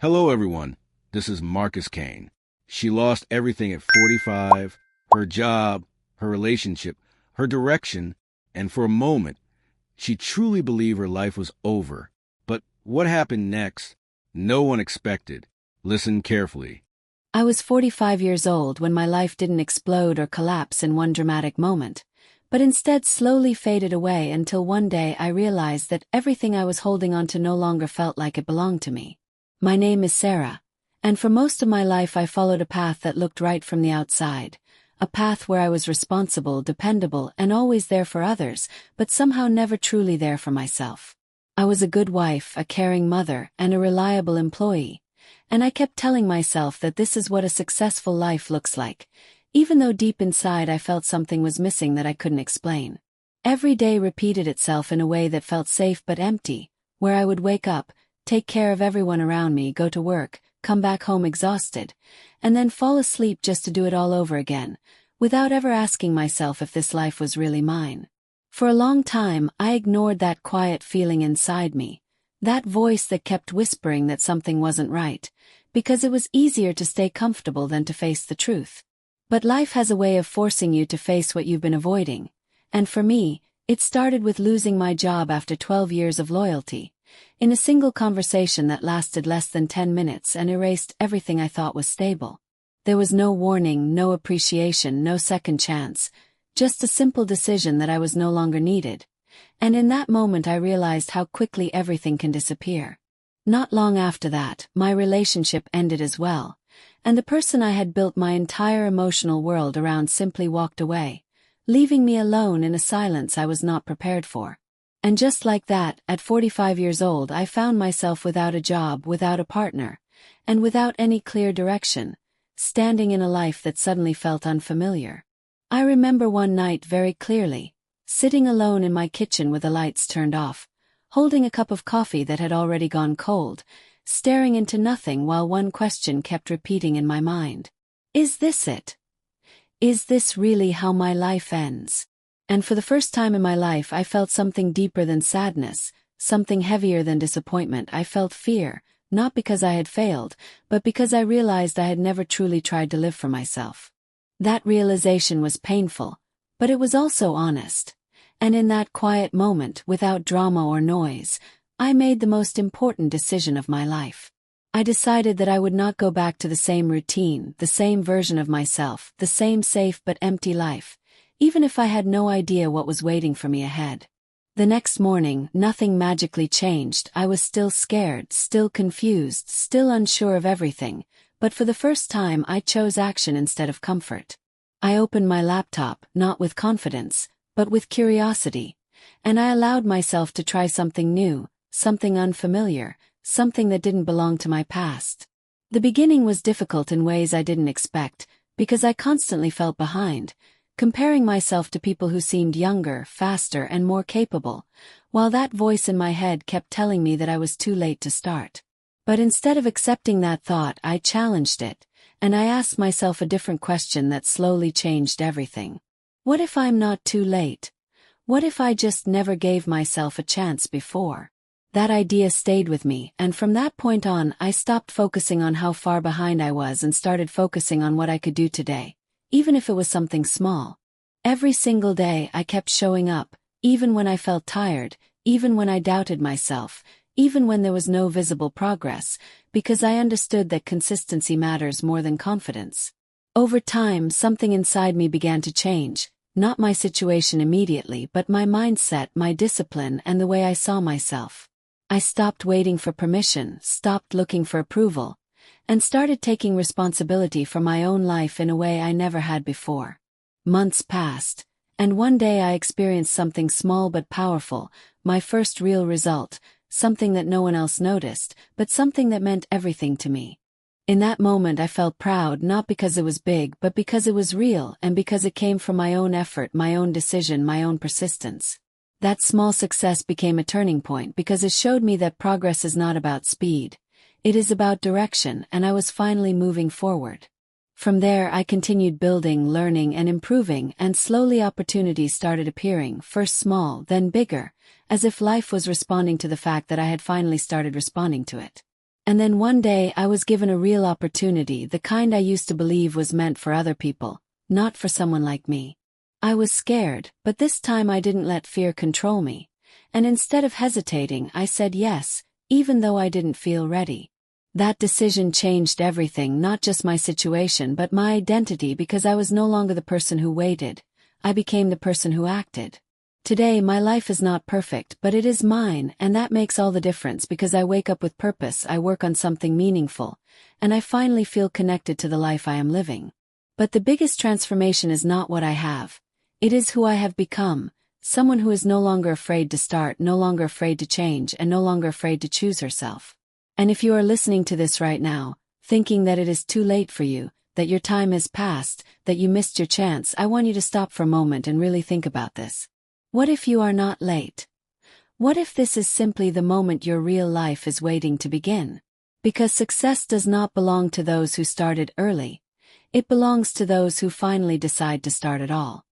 Hello, everyone. This is Marcus Kane. She lost everything at 45, her job, her relationship, her direction, and for a moment, she truly believed her life was over. But what happened next? No one expected. Listen carefully. I was 45 years old when my life didn't explode or collapse in one dramatic moment, but instead slowly faded away until one day I realized that everything I was holding on to no longer felt like it belonged to me. My name is Sarah, and for most of my life I followed a path that looked right from the outside, a path where I was responsible, dependable, and always there for others, but somehow never truly there for myself. I was a good wife, a caring mother, and a reliable employee, and I kept telling myself that this is what a successful life looks like, even though deep inside I felt something was missing that I couldn't explain. Every day repeated itself in a way that felt safe but empty, where I would wake up, take care of everyone around me, go to work, come back home exhausted, and then fall asleep just to do it all over again, without ever asking myself if this life was really mine. For a long time, I ignored that quiet feeling inside me, that voice that kept whispering that something wasn't right, because it was easier to stay comfortable than to face the truth. But life has a way of forcing you to face what you've been avoiding, and for me, it started with losing my job after 12 years of loyalty, in a single conversation that lasted less than 10 minutes and erased everything I thought was stable. There was no warning, no appreciation, no second chance, just a simple decision that I was no longer needed. And in that moment I realized how quickly everything can disappear. Not long after that, my relationship ended as well, and the person I had built my entire emotional world around simply walked away, leaving me alone in a silence I was not prepared for. And just like that, at 45 years old, I found myself without a job, without a partner, and without any clear direction, standing in a life that suddenly felt unfamiliar. I remember one night very clearly, sitting alone in my kitchen with the lights turned off, holding a cup of coffee that had already gone cold, staring into nothing while one question kept repeating in my mind. Is this it? Is this really how my life ends? And for the first time in my life I felt something deeper than sadness, something heavier than disappointment. I felt fear, not because I had failed, but because I realized I had never truly tried to live for myself. That realization was painful, but it was also honest. And in that quiet moment, without drama or noise, I made the most important decision of my life. I decided that I would not go back to the same routine, the same version of myself, the same safe but empty life, even if I had no idea what was waiting for me ahead. The next morning, nothing magically changed. I was still scared, still confused, still unsure of everything, but for the first time I chose action instead of comfort. I opened my laptop, not with confidence, but with curiosity, and I allowed myself to try something new, something unfamiliar, something that didn't belong to my past. The beginning was difficult in ways I didn't expect, because I constantly felt behind, comparing myself to people who seemed younger, faster, and more capable, while that voice in my head kept telling me that I was too late to start. But instead of accepting that thought, I challenged it, and I asked myself a different question that slowly changed everything. What if I'm not too late? What if I just never gave myself a chance before? That idea stayed with me, and from that point on, I stopped focusing on how far behind I was and started focusing on what I could do today, even if it was something small. Every single day I kept showing up, even when I felt tired, even when I doubted myself, even when there was no visible progress, because I understood that consistency matters more than confidence. Over time, something inside me began to change, not my situation immediately, but my mindset, my discipline, and the way I saw myself. I stopped waiting for permission, stopped looking for approval, and started taking responsibility for my own life in a way I never had before. Months passed, and one day I experienced something small but powerful, my first real result, something that no one else noticed, but something that meant everything to me. In that moment I felt proud, not because it was big, but because it was real, and because it came from my own effort, my own decision, my own persistence. That small success became a turning point because it showed me that progress is not about speed. It is about direction, and I was finally moving forward. From there I continued building, learning, and improving, and slowly opportunities started appearing, first small, then bigger, as if life was responding to the fact that I had finally started responding to it. And then one day I was given a real opportunity, the kind I used to believe was meant for other people, not for someone like me. I was scared, but this time I didn't let fear control me. And instead of hesitating, I said yes, even though I didn't feel ready. That decision changed everything, not just my situation but my identity, because I was no longer the person who waited. I became the person who acted. Today my life is not perfect, but it is mine, and that makes all the difference because I wake up with purpose, I work on something meaningful, and I finally feel connected to the life I am living. But the biggest transformation is not what I have. It is who I have become, someone who is no longer afraid to start, no longer afraid to change, and no longer afraid to choose herself. And if you are listening to this right now, thinking that it is too late for you, that your time has passed, that you missed your chance, I want you to stop for a moment and really think about this. What if you are not late? What if this is simply the moment your real life is waiting to begin? Because success does not belong to those who started early. It belongs to those who finally decide to start at all.